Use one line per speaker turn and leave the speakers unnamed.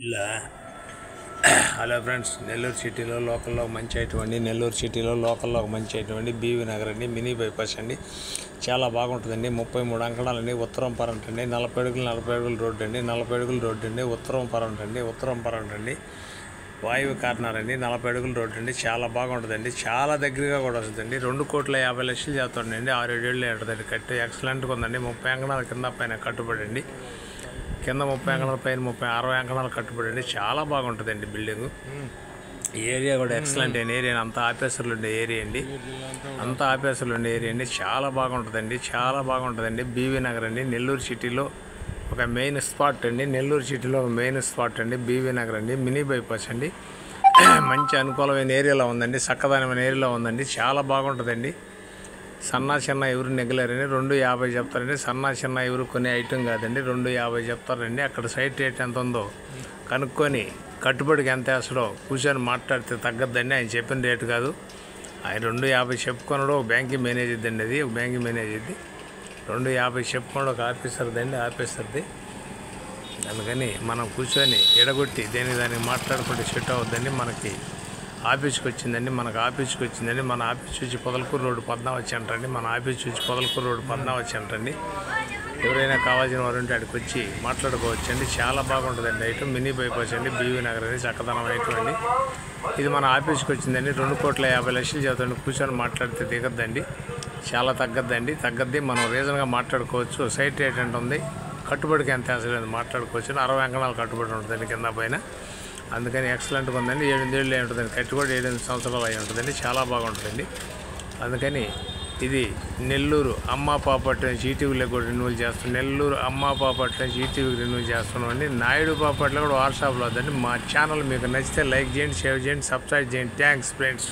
ఇలా hello friends, Nellore సిటీలో లోకల్లో మంచి అయినటువంటి నెల్లూరు సిటీలో లోకల్లో మంచి అయినటువంటి బీవీ నగర్ అండి, మినీ బైపాస్ అండి. చాలా బాగుంటుందండి. 33 అంకణాలండి. ఉత్తరం పరంట్ అండి. 40 అడుగులు రోడ్డు అండి. 40 అడుగుల రోడ్డు అండి. ఉత్తరం పరంట్ అండి. వాయువు కార్నర్ అండి. 40 అడుగుల రోడ్డు అండి. చాలా బాగుంటుందండి. చాలా దగ్గరగా కూడా వస్తుందండి. 2,50,00,000 చేస్తుండండి. 6-7 ఏళ్ళు ఉంటుందండి. కట్టు ఎక్సలెంట్గా ఉందండి. 30 అంకణాల కింద పైన కట్టుబడి అండి. కింద 30 అంకణాల పైన 60 అంకణాలు కట్టుబడి అండి. చాలా బాగుంటుందండి బిల్డింగు. ఏరియా కూడా ఎక్సలెంట్ అయిన ఏరియా. అంతా ఆఫీసర్లు ఉండే ఏరియా అండి. చాలా బాగుంటుందండి. బీవీ నగర్ అండి, నెల్లూరు సిటీలో ఒక మెయిన్ స్పాట్ అండి. బీవీ నగర్ అండి, మినీ బైపాస్ అండి. మంచి అనుకూలమైన ఏరియాలో ఉందండి. చక్కదనమైన ఏరియాలో ఉందండి. చాలా బాగుంటుందండి. సన్నా చిన్న ఎవరు నెగ్గలేరండి. 2,50 చెప్తారండి. సన్నా చిన్న ఎవరు కొనే ఐటమ్ కాదండి. 2,50 చెప్తారండి. అక్కడ సైట్ రేట్ ఎంత ఉందో కనుక్కొని కట్టుబడికి ఎంత వేస్తాడో కూర్చొని మాట్లాడితే తగ్గద్దండి. ఆయన చెప్పిన రేటు కాదు. ఆయన 2,50 చెప్పుకున్నాడు. ఒక బ్యాంకింగ్ మేనేజర్ అండి. అది ఒక బ్యాంకింగ్ మేనేజర్ది. 2,50 చెప్పుకోండి. ఒక ఆఫీసర్ది. అందుకని మనం కూర్చొని ఎడగొట్టి దానికి మాట్లాడుకుంటే సెట్ అవుద్దండి. మనకి ఆఫీస్కి వచ్చిందండి. మన ఆఫీస్ వచ్చి పొదలకూరు రోడ్డు 14 అంటండి. ఎవరైనా కావాల్సిన వారు ఉంటే అక్కడికి వచ్చి మాట్లాడుకోవచ్చండి. చాలా బాగుంటుందండి. ఐటమ్ మినీ బైపాస్ అండి, బీవీ నగర్ అని చక్కదనం ఐటమ్ అండి. ఇది మన ఆఫీస్కి వచ్చిందండి. 2,50,00,000 చదువుతుంది. కూర్చొని మాట్లాడితే దిగద్దండి. చాలా తగ్గద్ది. మనం రీజన్గా మాట్లాడుకోవచ్చు. సైట్ రేట్ ఎంత ఉంది, కట్టుబడికి ఎంత వేసలేదు మాట్లాడుకోవచ్చు. 60 అంకణాలు కట్టుబడి ఉంటుందండి కింద పైన. అందుకని ఎక్సలెంట్గా ఉందండి. 8 ఏళ్ళు అయి ఉంటుందండి. కట్టుబడి 7 సంవత్సరాలు అయి ఉంటుందండి. చాలా బాగుంటుందండి. అందుకని ఇది నెల్లూరు అమ్మ ప్రాపర్టీ నుంచి ఈటీవీలో కూడా రెన్యూవల్ చేస్తున్నాం. నెల్లూరు అమ్మ ప్రాపర్టీ నుంచి ఈటీవీకి రెన్యూవల్ చేస్తున్నామండి. నాయుడు ప్రాపర్టీలో కూడా వాట్సాప్లో వద్దండి. మా ఛానల్ మీకు నచ్చితే లైక్ చేయండి, షేర్ చేయండి, సబ్స్క్రైబ్ చేయండి. Thanks friends.